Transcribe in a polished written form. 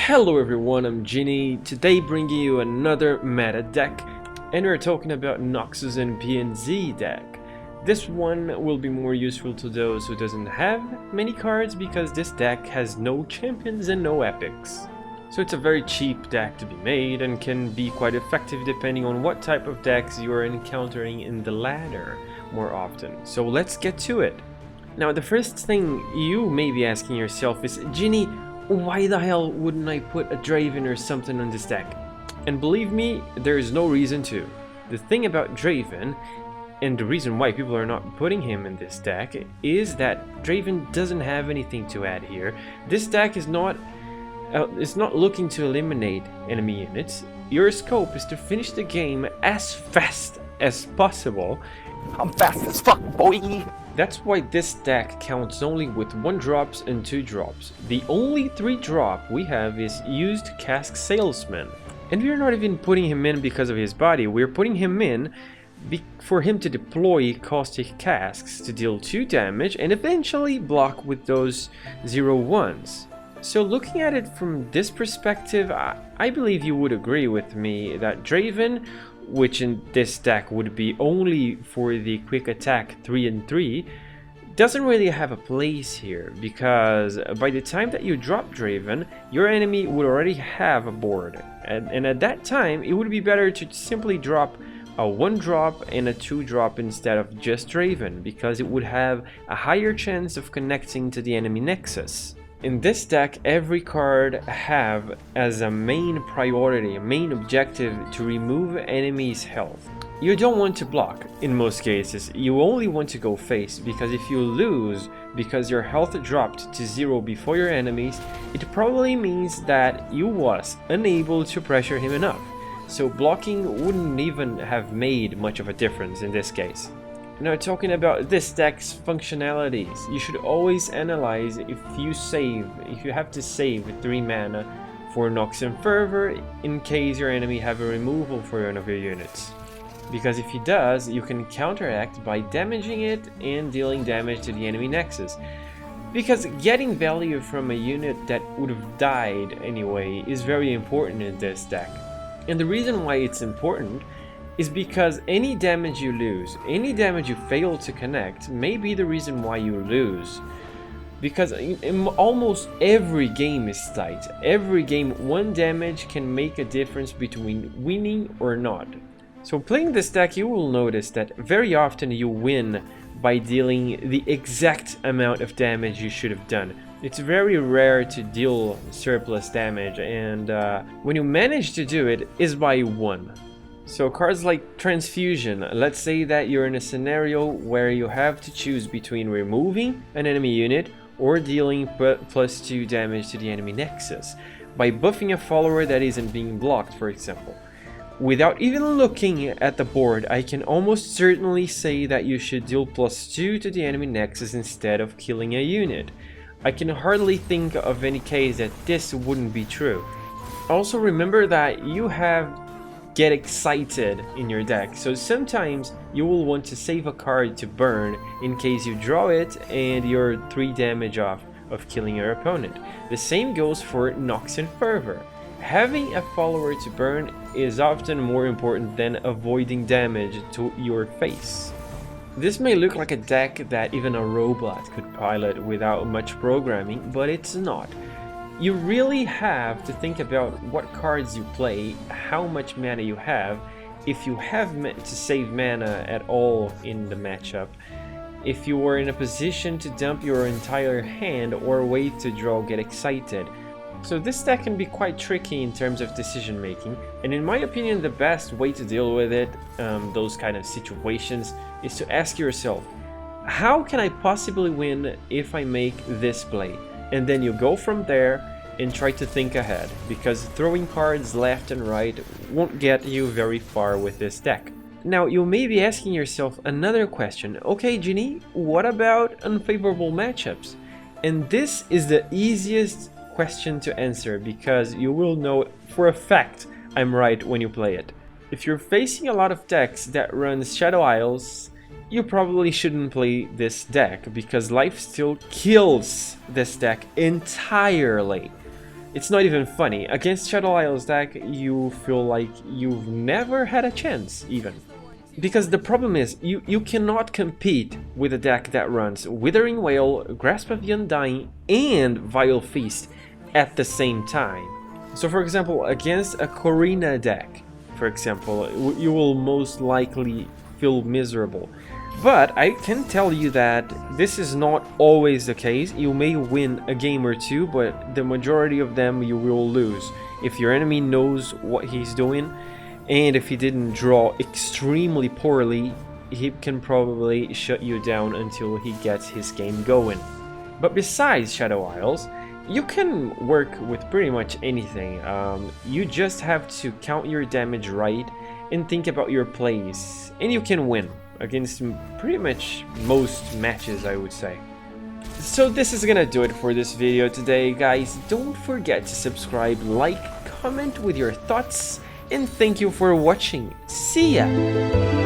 Hello everyone, I'm Ginny, today bringing you another meta deck, and we're talking about NOXUS PNZ deck. This one will be more useful to those who doesn't have many cards because this deck has no champions and no epics. So it's a very cheap deck to be made and can be quite effective depending on what type of decks you are encountering in the ladder more often. So let's get to it. Now the first thing you may be asking yourself is, Ginny, why the hell wouldn't I put a Draven or something on this deck? And believe me, there is no reason to. The thing about Draven, and the reason why people are not putting him in this deck, is that Draven doesn't have anything to add here. This deck is not looking to eliminate enemy units. Your scope is to finish the game as fast as possible. I'm fast as fuck, boy! That's why this deck counts only with 1 drops and 2 drops. The only 3 drop we have is Used Cask Salesman. And we're not even putting him in because of his body, we're putting him in for him to deploy caustic casks to deal 2 damage and eventually block with those 0-1s. So looking at it from this perspective, I believe you would agree with me that Draven, which in this deck would be only for the quick attack 3 and 3, doesn't really have a place here, because by the time that you drop Draven, your enemy would already have a board, and at that time it would be better to simply drop a 1 drop and a 2 drop instead of just Draven, because it would have a higher chance of connecting to the enemy nexus. In this deck, every card have as a main priority, a main objective, to remove enemies' health. You don't want to block, in most cases, you only want to go face, because if you lose because your health dropped to 0 before your enemies, it probably means that you was unable to pressure him enough. So blocking wouldn't even have made much of a difference in this case. Now, talking about this deck's functionalities, you should always analyze if you have to save 3 mana for Nox and Fervor in case your enemy have a removal for one of your units. Because if he does, you can counteract by damaging it and dealing damage to the enemy nexus. Because getting value from a unit that would have died anyway is very important in this deck. And the reason why it's important is because any damage you lose, any damage you fail to connect, may be the reason why you lose. Because in almost every game is tight. Every game, 1 damage can make a difference between winning or not. So playing this deck, you will notice that very often you win by dealing the exact amount of damage you should have done. It's very rare to deal surplus damage, and when you manage to do it, is by 1. So cards like Transfusion, let's say that you're in a scenario where you have to choose between removing an enemy unit or dealing +2 damage to the enemy nexus by buffing a follower that isn't being blocked, for example. Without even looking at the board, I can almost certainly say that you should deal +2 to the enemy nexus instead of killing a unit. I can hardly think of any case that this wouldn't be true. Also remember that you have Get Excited in your deck, so sometimes you will want to save a card to burn in case you draw it and you're 3 damage off of killing your opponent. The same goes for Nox and Fervor. Having a follower to burn is often more important than avoiding damage to your face. This may look like a deck that even a robot could pilot without much programming, but it's not. You really have to think about what cards you play, how much mana you have, if you have to save mana at all in the matchup, if you are in a position to dump your entire hand or wait to draw Get Excited. So this deck can be quite tricky in terms of decision making, and in my opinion the best way to deal with it, those kind of situations, is to ask yourself, how can I possibly win if I make this play? And then you go from there and try to think ahead, because throwing cards left and right won't get you very far with this deck. Now you may be asking yourself another question, okay Ginny, what about unfavorable matchups? And this is the easiest question to answer, because you will know for a fact I'm right when you play it. If you're facing a lot of decks that run Shadow Isles, you probably shouldn't play this deck, because Lifesteal kills this deck entirely. It's not even funny. Against Shadow Isles deck, you feel like you've never had a chance, even. Because the problem is, you cannot compete with a deck that runs Withering Wail, Grasp of the Undying, and Vile Feast at the same time. So for example, against a Corina deck, for example, you will most likely feel miserable. But I can tell you that this is not always the case. You may win a game or two, but the majority of them you will lose. If your enemy knows what he's doing, and if he didn't draw extremely poorly, he can probably shut you down until he gets his game going. But besides Shadow Isles, you can work with pretty much anything. You just have to count your damage right and think about your plays, and you can win against pretty much most matches, I would say. So this is gonna do it for this video today, guys. Don't forget to subscribe, like, comment with your thoughts, and thank you for watching. See ya!